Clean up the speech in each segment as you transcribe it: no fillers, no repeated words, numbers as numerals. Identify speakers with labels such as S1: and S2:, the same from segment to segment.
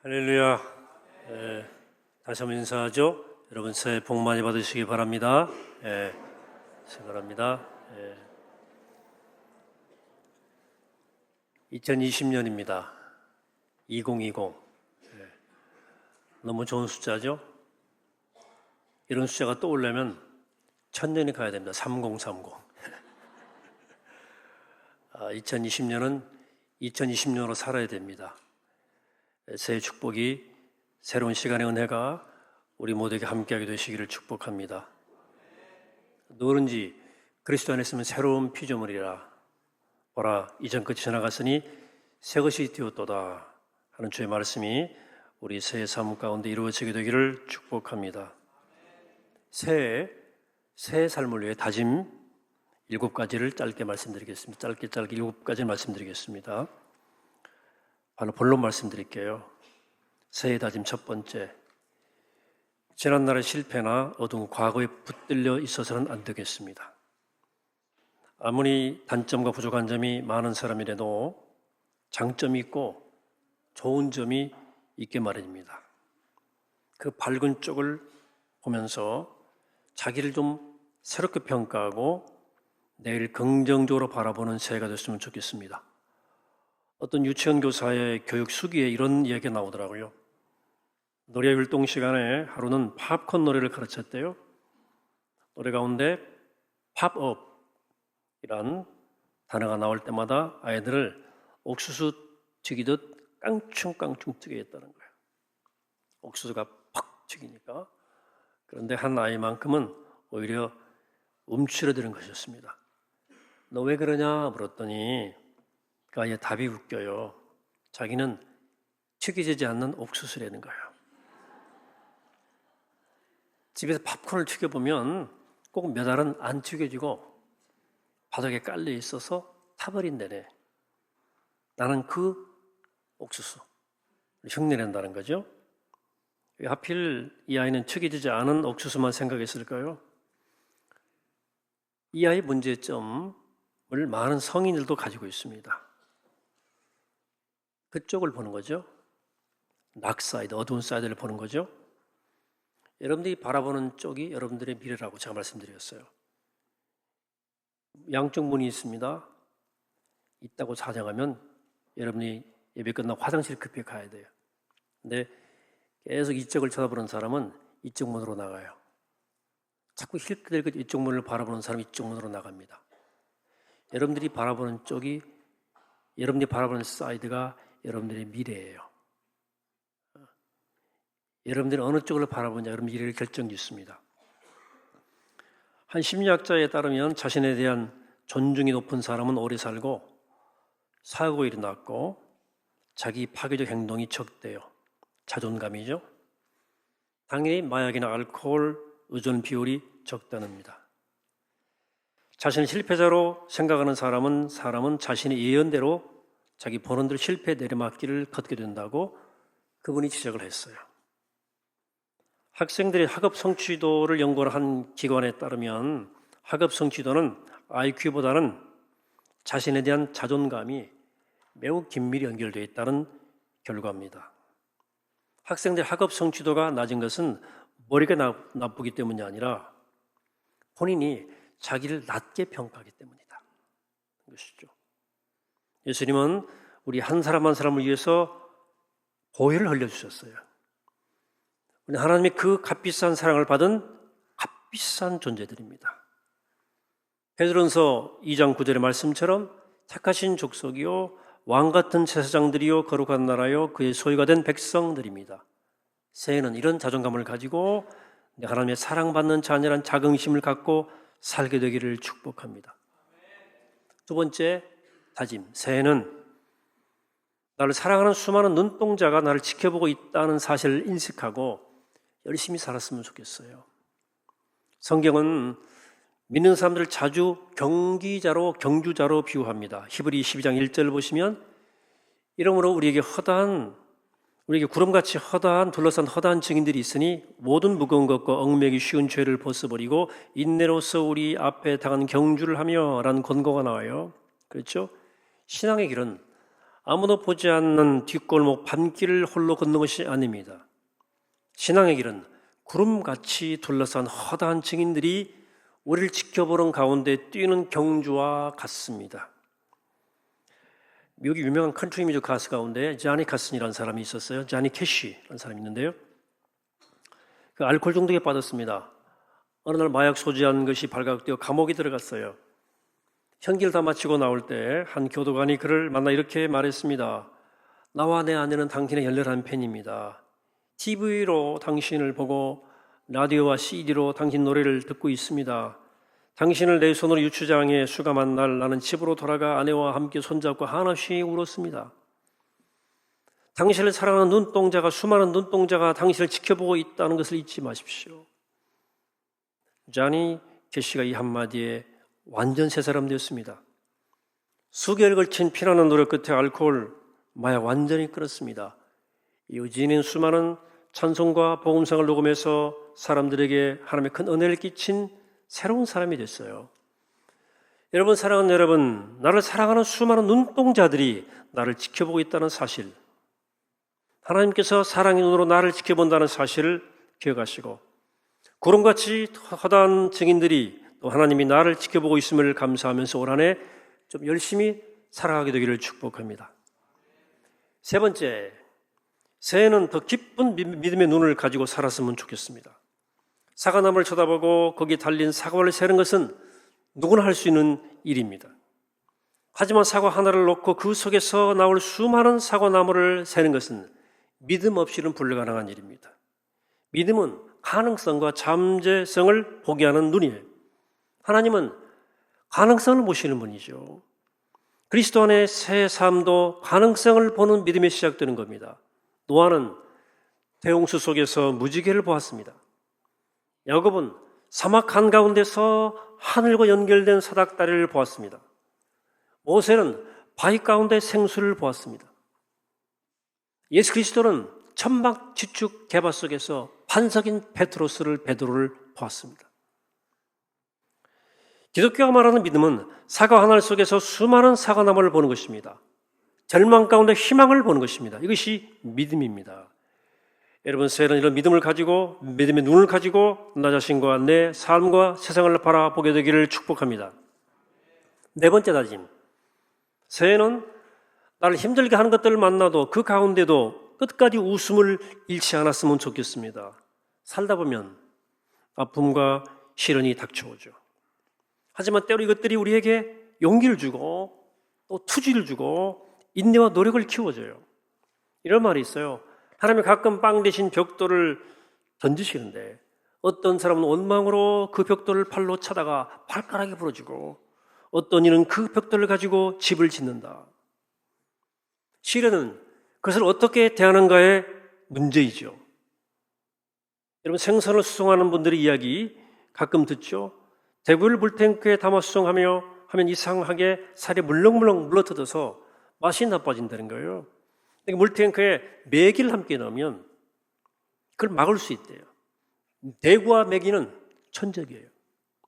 S1: 할렐루야. 다시 한번 인사하죠. 여러분 새해 복 많이 받으시기 바랍니다. 바랍니다. 2020년입니다. 2020. 너무 좋은 숫자죠. 이런 숫자가 떠오르려면 1000년이 가야 됩니다. 3030. 2020년은 2020년으로 살아야 됩니다. 새해 축복이, 새로운 시간의 은혜가 우리 모두에게 함께하게 되시기를 축복합니다. 누구든지 그리스도 안에 있으면 새로운 피조물이라. 보라, 이전 끝이 지나갔으니 새 것이 되었도다 하는 주의 말씀이 우리 새해 삶 가운데 이루어지게 되기를 축복합니다. 새해 삶을 위해 다짐 7가지를 짧게 말씀드리겠습니다. 짧게 7가지 말씀드리겠습니다. 바로 본론 말씀드릴게요. 새해 다짐 첫 번째, 지난날의 실패나 어두운 과거에 붙들려 있어서는 안 되겠습니다. 아무리 단점과 부족한 점이 많은 사람이라도 장점이 있고 좋은 점이 있게 마련입니다. 그 밝은 쪽을 보면서 자기를 좀 새롭게 평가하고 내일 긍정적으로 바라보는 새해가 됐으면 좋겠습니다. 어떤 유치원 교사의 교육 수기에 이런 이야기가 나오더라고요. 노래 활동 시간에 하루는 팝콘 노래를 가르쳤대요. 노래 가운데 팝업이란 단어가 나올 때마다 아이들을 옥수수 튀기듯 깡충깡충 튀게 했다는 거예요. 옥수수가 팍 튀기니까. 그런데 한 아이만큼은 오히려 움츠러드는 것이었습니다. 너 왜 그러냐 물었더니 그 아이의 답이 웃겨요. 자기는 튀겨지지 않는 옥수수라는 거예요. 집에서 팝콘을 튀겨보면 꼭 몇 알은 안 튀겨지고 바닥에 깔려 있어서 타버린다네. 나는 그 옥수수 흉내낸다는 거죠. 왜 하필 이 아이는 튀겨지지 않은 옥수수만 생각했을까요? 이 아이의 문제점을 많은 성인들도 가지고 있습니다. 그쪽을 보는 거죠. 낙사이드, 어두운 사이드를 보는 거죠. 여러분들이 바라보는 쪽이 여러분들의 미래라고 제가 말씀드렸어요. 양쪽 문이 있습니다. 있다고 사정하면 여러분이 예배 끝나고 화장실 급히 가야 돼요. 근데 계속 이쪽을 쳐다보는 사람은 이쪽 문으로 나가요. 자꾸 힐끗힐끗 이쪽 문을 바라보는 사람은 이쪽 문으로 나갑니다. 여러분들이 바라보는 쪽이, 여러분들이 바라보는 사이드가 여러분들의 미래예요. 여러분들이 어느 쪽을 바라보냐 여러분 미래를 결정짓습니다. 한 심리학자에 따르면 자신에 대한 존중이 높은 사람은 오래 살고 사고일이 낮고 자기 파괴적 행동이 적대요. 자존감이죠. 당연히 마약이나 알코올 의존 비율이 적다는니다. 자신을 실패자로 생각하는 사람은 자신의 예언대로 자기 보는 대로 실패 내리막길을 걷게 된다고 그분이 지적을 했어요. 학생들의 학업 성취도를 연구한 기관에 따르면 학업 성취도는 IQ보다는 자신에 대한 자존감이 매우 긴밀히 연결되어 있다는 결과입니다. 학생들의 학업 성취도가 낮은 것은 머리가 나쁘기 때문이 아니라 본인이 자기를 낮게 평가하기 때문이다. 것이죠. 예수님은 우리 한 사람 한 사람을 위해서 보혈을 흘려주셨어요. 우리 하나님의 그 값비싼 사랑을 받은 값비싼 존재들입니다. 베드로전서 2장 9절의 말씀처럼 택하신 족속이요 왕같은 제사장들이요 거룩한 나라요 그의 소유가 된 백성들입니다. 새해는 이런 자존감을 가지고 하나님의 사랑받는 자녀란 자긍심을 갖고 살게 되기를 축복합니다. 두 번째 다짐, 새해는 나를 사랑하는 수많은 눈동자가 나를 지켜보고 있다는 사실을 인식하고 열심히 살았으면 좋겠어요. 성경은 믿는 사람들을 자주 경주자로 비유합니다. 히브리 12장 1절을 보시면 이러므로 우리에게 구름같이 둘러싼 허다한 증인들이 있으니 모든 무거운 것과 얽매기 쉬운 죄를 벗어버리고 인내로서 우리 앞에 당한 경주를 하며 라는 권고가 나와요. 그렇죠? 신앙의 길은 아무도 보지 않는 뒷골목 밤길을 홀로 걷는 것이 아닙니다. 신앙의 길은 구름같이 둘러싼 허다한 증인들이 우리를 지켜보는 가운데 뛰는 경주와 같습니다. 미국의 유명한 컨트리 뮤직 가수 가운데 자니 카슨이라는 사람이 있었어요. 자니 캐시라는 사람이 있는데요. 그 알코올 중독에 빠졌습니다. 어느 날 마약 소지한 것이 발각되어 감옥에 들어갔어요. 형기를 다 마치고 나올 때 한 교도관이 그를 만나 이렇게 말했습니다. 나와 내 아내는 당신의 열렬한 팬입니다. TV로 당신을 보고 라디오와 CD로 당신 노래를 듣고 있습니다. 당신을 내 손으로 유치장에 수감한 날 나는 집으로 돌아가 아내와 함께 손잡고 한없이 울었습니다. 당신을 사랑하는 눈동자가 수많은 눈동자가 당신을 지켜보고 있다는 것을 잊지 마십시오. 자니 캐시가 이 한마디에 완전 새 사람 되었습니다. 수개월 걸친 피나는 노력 끝에 알코올, 마약 완전히 끊었습니다. 이어지는 수많은 찬송과 복음성을 녹음해서 사람들에게 하나님의 큰 은혜를 끼친 새로운 사람이 됐어요. 여러분, 사랑하는 여러분, 나를 사랑하는 수많은 눈동자들이 나를 지켜보고 있다는 사실, 하나님께서 사랑의 눈으로 나를 지켜본다는 사실을 기억하시고 구름같이 허다한 증인들이 또 하나님이 나를 지켜보고 있음을 감사하면서 올 한 해 좀 열심히 살아가게 되기를 축복합니다. 세 번째, 새해는 더 깊은 믿음의 눈을 가지고 살았으면 좋겠습니다. 사과나무를 쳐다보고 거기에 달린 사과를 세는 것은 누구나 할 수 있는 일입니다. 하지만 사과 하나를 놓고 그 속에서 나올 수많은 사과나무를 세는 것은 믿음 없이는 불가능한 일입니다. 믿음은 가능성과 잠재성을 보게 하는 눈이에요. 하나님은 가능성을 보시는 분이죠. 그리스도 안에 새 삶도 가능성을 보는 믿음이 시작되는 겁니다. 노아는 대홍수 속에서 무지개를 보았습니다. 야곱은 사막 한가운데서 하늘과 연결된 사닥다리를 보았습니다. 모세는 바위 가운데 생수를 보았습니다. 예수 그리스도는 천막 지축 개바 속에서 반석인 베드로를 보았습니다. 기독교가 말하는 믿음은 사과 하나 속에서 수많은 사과나무를 보는 것입니다. 절망 가운데 희망을 보는 것입니다. 이것이 믿음입니다. 여러분, 새해는 이런 믿음을 가지고 믿음의 눈을 가지고 나 자신과 내 삶과 세상을 바라보게 되기를 축복합니다. 네 번째 다짐, 새해는 나를 힘들게 하는 것들을 만나도 그 가운데도 끝까지 웃음을 잃지 않았으면 좋겠습니다. 살다 보면 아픔과 시련이 닥쳐오죠. 하지만 때로 이것들이 우리에게 용기를 주고 또 투지를 주고 인내와 노력을 키워줘요. 이런 말이 있어요. 하나님이 가끔 빵 대신 벽돌을 던지시는데 어떤 사람은 원망으로 그 벽돌을 팔로 차다가 발가락이 부러지고 어떤 이는 그 벽돌을 가지고 집을 짓는다. 시련은 그것을 어떻게 대하는가의 문제이죠. 여러분, 생선을 수송하는 분들의 이야기 가끔 듣죠. 대구를 물탱크에 담아 수송하면 이상하게 살이 물렁물렁 물러뜯어서 맛이 나빠진다는 거예요. 물탱크에 메기를 함께 넣으면 그걸 막을 수 있대요. 대구와 메기는 천적이에요.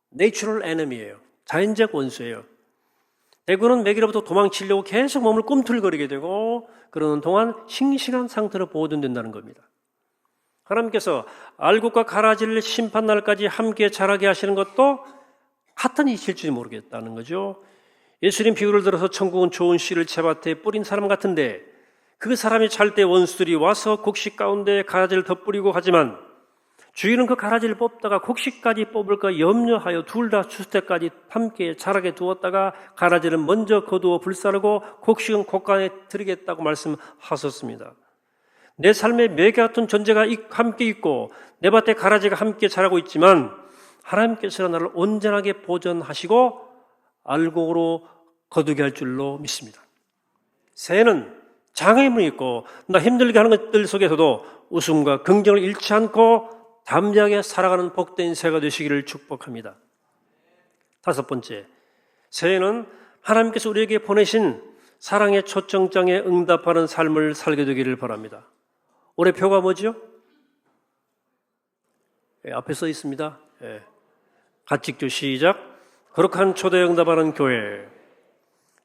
S1: 내추럴 에너미예요. 자연적 원수예요. 대구는 메기로부터 도망치려고 계속 몸을 꿈틀거리게 되고 그러는 동안 싱싱한 상태로 보존된다는 겁니다. 하나님께서 알곡과 가라지를 심판날까지 함께 자라게 하시는 것도 같은 이실지 모르겠다는 거죠. 예수님 비유를 들어서 천국은 좋은 씨를 채밭에 뿌린 사람 같은데 그 사람이 잘 때 원수들이 와서 곡식 가운데 가라지를 덧뿌리고 하지만 주인은 그 가라지를 뽑다가 곡식까지 뽑을까 염려하여 둘 다 추수 때까지 함께 자라게 두었다가 가라지를 먼저 거두어 불사르고 곡식은 곡간에 들이겠다고 말씀하셨습니다. 내 삶에 매개 같은 존재가 함께 있고 내 밭에 가라지가 함께 자라고 있지만 하나님께서 나를 온전하게 보존하시고 알곡으로 거두게 할 줄로 믿습니다. 새해는 장애물이 있고 나 힘들게 하는 것들 속에서도 웃음과 긍정을 잃지 않고 담대하게 살아가는 복된 새해가 되시기를 축복합니다. 다섯 번째, 새해는 하나님께서 우리에게 보내신 사랑의 초청장에 응답하는 삶을 살게 되기를 바랍니다. 올해 표가 뭐죠? 앞에 써 있습니다. 같이 읽죠. 시작. 거룩한 초대에 응답하는 교회.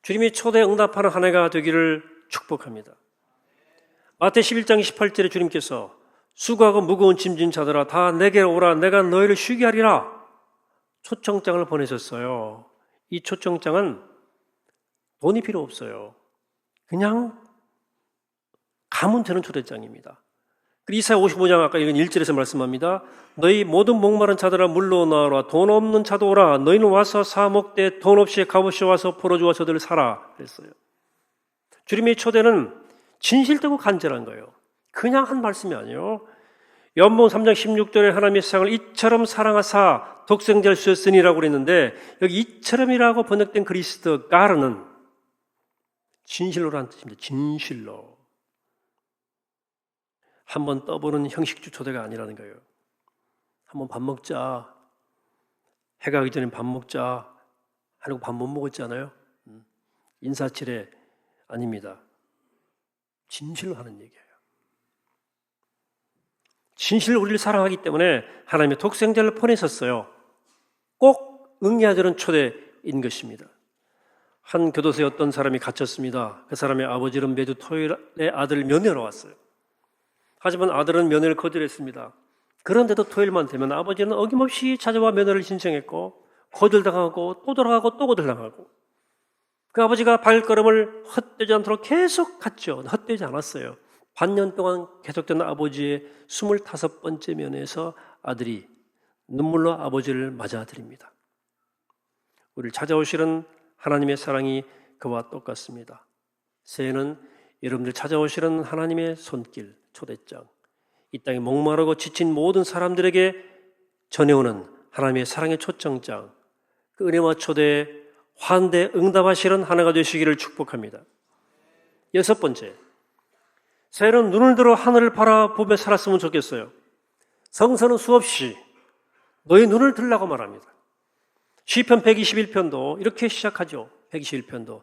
S1: 주님이 초대에 응답하는 한 해가 되기를 축복합니다. 마태 11장 28절에 주님께서 수고하고 무거운 짐진 자들아 다 내게로 오라 내가 너희를 쉬게 하리라 초청장을 보내셨어요. 이 초청장은 돈이 필요 없어요. 그냥 가면 되는 초대장입니다. 이사야 55장 아까 읽은 1절에서 말씀합니다. 너희 모든 목마른 자들아 물로 나와라 돈 없는 자도 오라 너희는 와서 사 먹되 돈 없이 값없이 와서 벌어주어 저들을 사라 그랬어요. 주님의 초대는 진실되고 간절한 거예요. 그냥 한 말씀이 아니에요. 요한복음 3장 16절에 하나님의 세상을 이처럼 사랑하사 독생자를 주셨으니라고 그랬는데 여기 이처럼이라고 번역된 그리스도 가르는 진실로라는 뜻입니다. 진실로. 한번 떠보는 형식주 초대가 아니라는 거예요. 한번 밥 먹자. 해가 가기 전에 밥 먹자. 하고 밥 못 먹었잖아요. 인사치레 아닙니다. 진실로 하는 얘기예요. 진실로 우리를 사랑하기 때문에 하나님의 독생자를 보내셨어요. 꼭 응해야 되는 초대인 것입니다. 한 교도소에 어떤 사람이 갇혔습니다. 그 사람의 아버지는 매주 토요일에 아들을 면회하러 왔어요. 하지만 아들은 면회를 거절했습니다. 그런데도 토요일만 되면 아버지는 어김없이 찾아와 면회를 신청했고 거절당하고 또 돌아가고 또 거절당하고 그 아버지가 발걸음을 헛되지 않도록 계속 갔죠. 헛되지 않았어요. 반년 동안 계속된 아버지의 25번째 면회에서 아들이 눈물로 아버지를 맞아드립니다. 우리를 찾아오시는 하나님의 사랑이 그와 똑같습니다. 새해는 여러분들 찾아오시는 하나님의 손길, 초대장, 이 땅에 목마르고 지친 모든 사람들에게 전해오는 하나님의 사랑의 초청장, 그 은혜와 초대에 환대 응답하시는 하나가 되시기를 축복합니다. 6번째, 새해는 눈을 들어 하늘을 바라보며 살았으면 좋겠어요. 성서는 수없이 너희 눈을 들라고 말합니다. 시편 121편도 이렇게 시작하죠. 121편도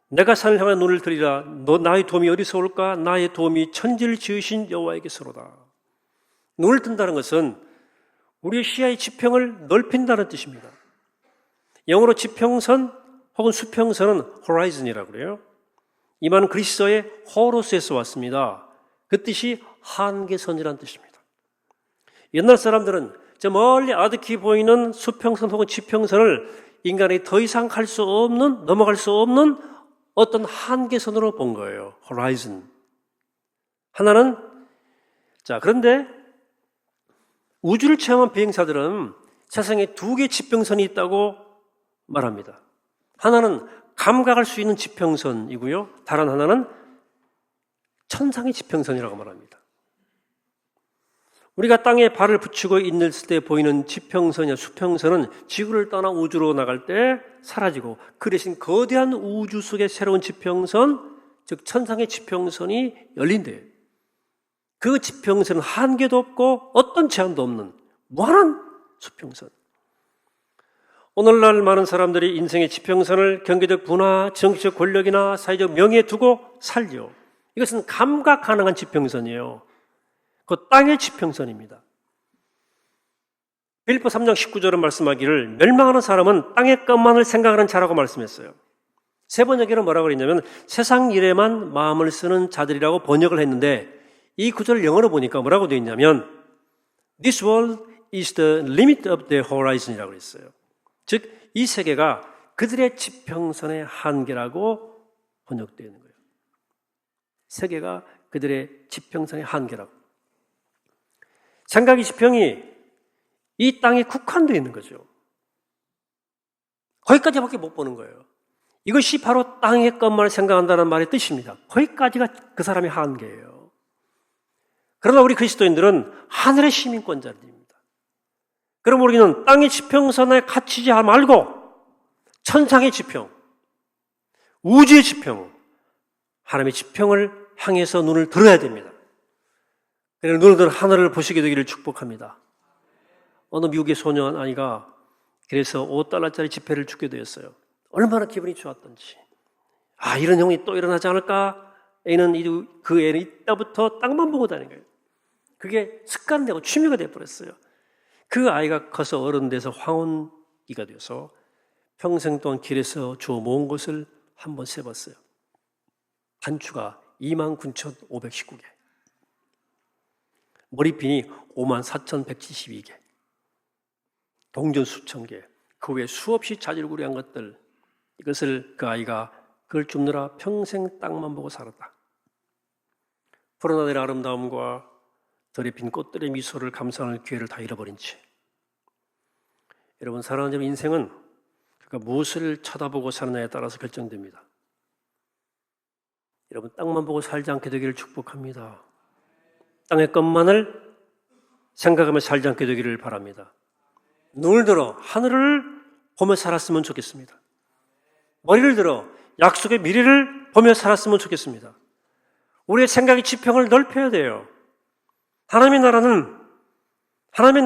S1: 내가 산을 향해 눈을 들이라 너 나의 도움이 어디서 올까? 나의 도움이 천지를 지으신 여호와에게서로다. 눈을 뜬다는 것은 우리의 시야의 지평을 넓힌다는 뜻입니다. 영어로 지평선 혹은 수평선은 horizon이라고 그래요. 이 말은 그리스어의 호로스에서 왔습니다. 그 뜻이 한계선이라는 뜻입니다. 옛날 사람들은 저 멀리 아득히 보이는 수평선 혹은 지평선을 인간이 더 이상 갈 수 없는, 넘어갈 수 없는 어떤 한계선으로 본 거예요. horizon. 하나는, 그런데 우주를 체험한 비행사들은 세상에 2개의 지평선이 있다고 말합니다. 하나는 감각할 수 있는 지평선이고요. 다른 하나는 천상의 지평선이라고 말합니다. 우리가 땅에 발을 붙이고 있을 때 보이는 지평선이나 수평선은 지구를 떠나 우주로 나갈 때 사라지고 그 대신 거대한 우주 속의 새로운 지평선, 즉 천상의 지평선이 열린대요. 그 지평선은 한계도 없고 어떤 제한도 없는 무한한 수평선. 오늘날 많은 사람들이 인생의 지평선을 경제적 분화, 정치적 권력이나 사회적 명예에 두고 살죠. 이것은 감각 가능한 지평선이에요. 그 땅의 지평선입니다. 빌립보 3장 19절은 말씀하기를 멸망하는 사람은 땅의 것만을 생각하는 자라고 말씀했어요. 세 번역에는 뭐라고 그랬냐면 세상 일에만 마음을 쓰는 자들이라고 번역을 했는데 이 구절을 영어로 보니까 뭐라고 되어 있냐면 This world is the limit of the horizon이라고 그랬어요. 즉, 이 세계가 그들의 지평선의 한계라고 번역되어 있는 거예요. 세계가 그들의 지평선의 한계라고. 생각의 지평이 이 땅에 국한되어 있는 거죠. 거기까지밖에 못 보는 거예요. 이것이 바로 땅의 것만을 생각한다는 말의 뜻입니다. 거기까지가 그 사람의 한계예요. 그러나 우리 그리스도인들은 하늘의 시민권자들입니다. 그럼 우리는 땅의 지평선에 갇히지 말고 천상의 지평, 우주의 지평, 하나님의 지평을 향해서 눈을 들어야 됩니다. 그래서 눈을 들어 하늘을 보시게 되기를 축복합니다. 어느 미국의 소년 아이가 그래서 $5짜리 지폐를 주게 되었어요. 얼마나 기분이 좋았던지. 이런 형이 또 일어나지 않을까? 그 애는 이때부터 땅만 보고 다니는 거예요. 그게 습관되고 취미가 되어버렸어요. 그 아이가 커서 어른 돼서 황혼기가 되어서 평생 동안 길에서 주워 모은 것을 한번 세봤어요. 단추가 29,519개, 머리핀이 54,172개, 동전 수천 개, 그 외에 수없이 자질구레한 것들, 이것을 그 아이가 그걸 줍느라 평생 땅만 보고 살았다. 푸른 하늘의 아름다움과 들에 핀 꽃들의 미소를 감상할 기회를 다 잃어버린 채, 여러분, 사랑하는 인생은 그러니까 무엇을 쳐다보고 사느냐에 따라서 결정됩니다. 여러분, 땅만 보고 살지 않게 되기를 축복합니다. 땅의 것만을 생각하며 살지 않게 되기를 바랍니다. 눈을 들어 하늘을 보며 살았으면 좋겠습니다. 머리를 들어 약속의 미래를 보며 살았으면 좋겠습니다. 우리의 생각의 지평을 넓혀야 돼요. 하나님의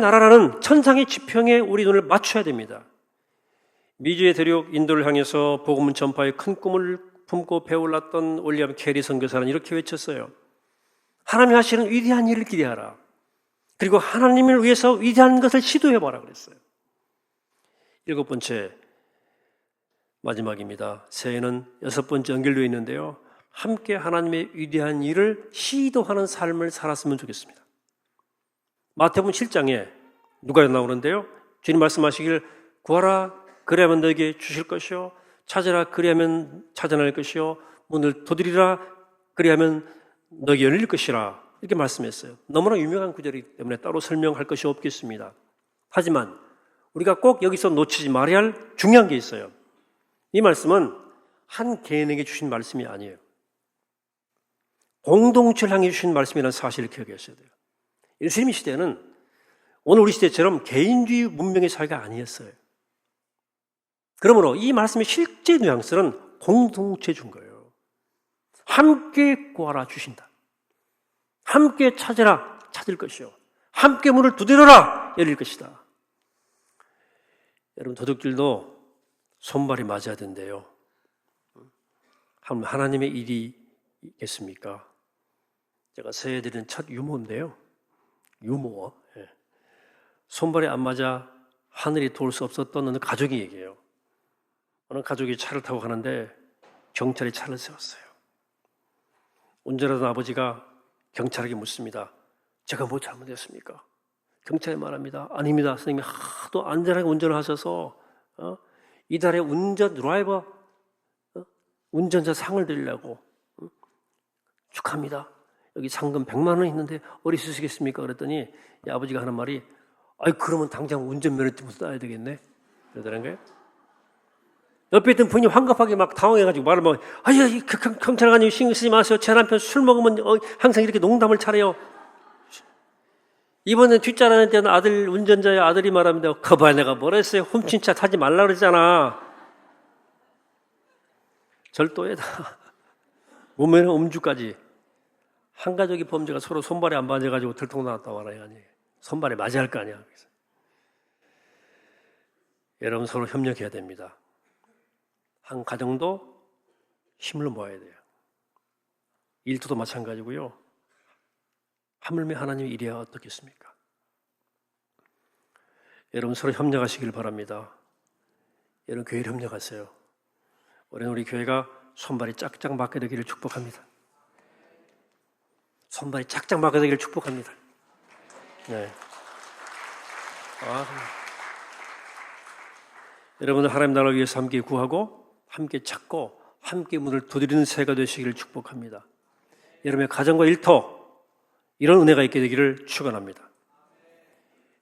S1: 나라라는 천상의 지평에 우리 눈을 맞춰야 됩니다. 미주의 대륙 인도를 향해서 복음 전파의 큰 꿈을 품고 배올랐던 윌리엄 캐리 선교사는 이렇게 외쳤어요. 하나님이 하시는 위대한 일을 기대하라. 그리고 하나님을 위해서 위대한 것을 시도해봐라 그랬어요. 7번째, 마지막입니다. 새해는 6번째 연결되어 있는데요. 함께 하나님의 위대한 일을 시도하는 삶을 살았으면 좋겠습니다. 마태복음 7장에 누가 나오는데요. 주님 말씀하시길, 구하라 그리하면 너에게 주실 것이요, 찾으라 그리하면 찾아낼 것이요, 문을 두드리라 그리하면 너에게 열릴 것이라, 이렇게 말씀했어요. 너무나 유명한 구절이기 때문에 따로 설명할 것이 없겠습니다. 하지만 우리가 꼭 여기서 놓치지 말아야 할 중요한 게 있어요. 이 말씀은 한 개인에게 주신 말씀이 아니에요. 공동체를 향해 주신 말씀이라는 사실을 기억하셔야 돼요. 예수님 시대는 오늘 우리 시대처럼 개인주의 문명의 사회가 아니었어요. 그러므로 이 말씀의 실제 뉘앙스는 공동체에 준 거예요. 함께 구하라 주신다. 함께 찾으라 찾을 것이요, 함께 문을 두드려라 열릴 것이다. 여러분, 도둑질도 손발이 맞아야 된대요. 하나님의 일이 있겠습니까? 제가 새해 드리는 첫 유모인데요. 유모. 손발이 안 맞아 하늘이 도울 수 없었던 어느 가족이 얘기해요. 어느 가족이 차를 타고 가는데 경찰이 차를 세웠어요. 운전하던 아버지가 경찰에게 묻습니다. 제가 뭐 잘못했습니까? 경찰이 말합니다. 아닙니다. 선생님이 하도 안전하게 운전을 하셔서 이달에 운전 드라이버 운전자 상을 드리려고 축하합니다. 여기 상금 100만 원 있는데 어디 쓰시겠습니까? 그랬더니 이 아버지가 하는 말이, 아이 그러면 당장 운전면허증부터 따야 되겠네. 그러더란 거예요. 옆에 있던 분이 황급하게 막 당황해가지고 말을 막, 아유 경찰관님 신경 쓰지 마세요. 제 남편 술 먹으면 항상 이렇게 농담을 차려요. 이번에 뒷자라는 때는 아들 운전자의 아들이 말합니다. 거봐, 내가 뭐라 했어요? 훔친 차 타지 말라 그랬잖아. 절도에다 무면허 음주까지. 한 가족이 범죄가 서로 손발이 안 맞아가지고 들통나왔다 말아요. 아니, 손발이 맞아야 할 거 아니야. 그래서. 여러분, 서로 협력해야 됩니다. 한 가정도 힘을 모아야 돼요. 일터도 마찬가지고요. 하물며 하나님의 일이야 어떻겠습니까? 여러분, 서로 협력하시길 바랍니다. 여러분, 교회를 협력하세요. 올해는 우리 교회가 손발이 짝짝 맞게 되기를 축복합니다. 손발이 짝짝 맞게 되기를 축복합니다. 네. 여러분들 하나님 나라를 위해서 함께 구하고 함께 찾고 함께 문을 두드리는 새해가 되시기를 축복합니다. 여러분의 가정과 일터, 이런 은혜가 있게 되기를 축원합니다.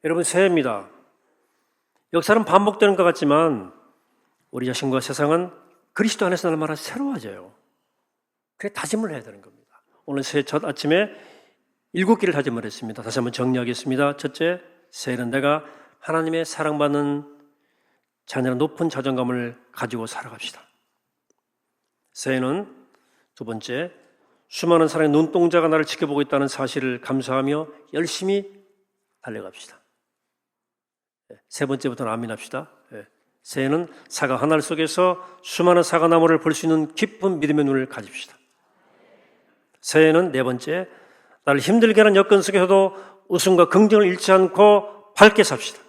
S1: 여러분, 새해입니다. 역사는 반복되는 것 같지만 우리 자신과 세상은 그리스도 안에서 날마다 새로워져요. 그래 다짐을 해야 되는 겁니다. 오늘 새해 첫 아침에 7개를 다짐을 했습니다. 다시 한번 정리하겠습니다. 첫째, 새해는 내가 하나님의 사랑받는 자녀는 높은 자존감을 가지고 살아갑시다. 새해는 두 번째, 수많은 사람의 눈동자가 나를 지켜보고 있다는 사실을 감사하며 열심히 달려갑시다. 세 번째부터는 아멘합시다. 새해는 사과 한 알 속에서 수많은 사과나무를 볼 수 있는 깊은 믿음의 눈을 가집시다. 새해는 네 번째, 나를 힘들게 하는 여건 속에서도 웃음과 긍정을 잃지 않고 밝게 삽시다.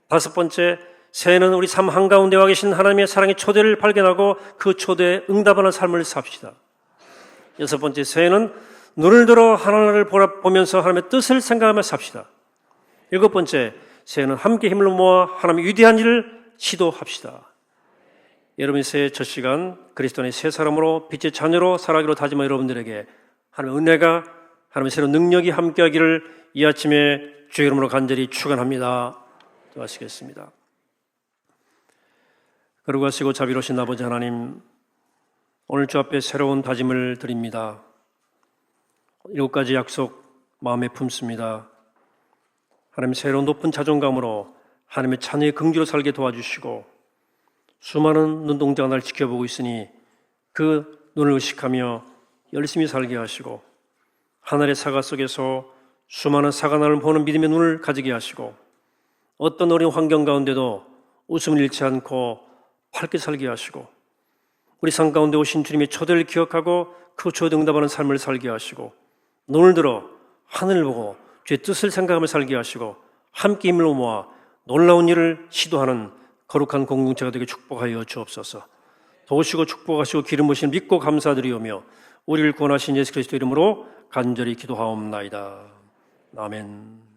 S1: 다섯 번째, 새해는 우리 삶 한가운데 와 계신 하나님의 사랑의 초대를 발견하고 그 초대에 응답하는 삶을 삽시다. 여섯 번째, 새해는 눈을 들어 하나님을 보면서 하나님의 뜻을 생각하며 삽시다. 일곱 번째, 새해는 함께 힘을 모아 하나님의 위대한 일을 시도합시다. 여러분의 새해 첫 시간 그리스도의 새 사람으로 빛의 자녀로 살아가기로 다짐한 여러분들에게 하나님의 은혜가, 하나님의 새로운 능력이 함께하기를 이 아침에 주의 이름으로 간절히 축원합니다. 기도하시겠습니다. 거룩하시고 자비로우신 아버지 하나님, 오늘 주 앞에 새로운 다짐을 드립니다. 7가지 약속 마음에 품습니다. 하나님, 새로운 높은 자존감으로 하나님의 자녀의 긍지로 살게 도와주시고, 수많은 눈동자가 날 지켜보고 있으니 그 눈을 의식하며 열심히 살게 하시고, 하늘의 사과 속에서 수많은 사과나를 보는 믿음의 눈을 가지게 하시고, 어떤 어려운 환경 가운데도 웃음을 잃지 않고 밝게 살게 하시고, 우리 삶 가운데 오신 주님의 초대를 기억하고 그 초대 응답하는 삶을 살게 하시고, 눈을 들어 하늘을 보고 주의 뜻을 생각하며 살게 하시고, 함께 힘을 모아 놀라운 일을 시도하는 거룩한 공동체가 되게 축복하여 주옵소서. 도우시고 축복하시고 기름 부으시는 믿고 감사드리오며 우리를 구원하신 예수 그리스도 이름으로 간절히 기도하옵나이다. 아멘.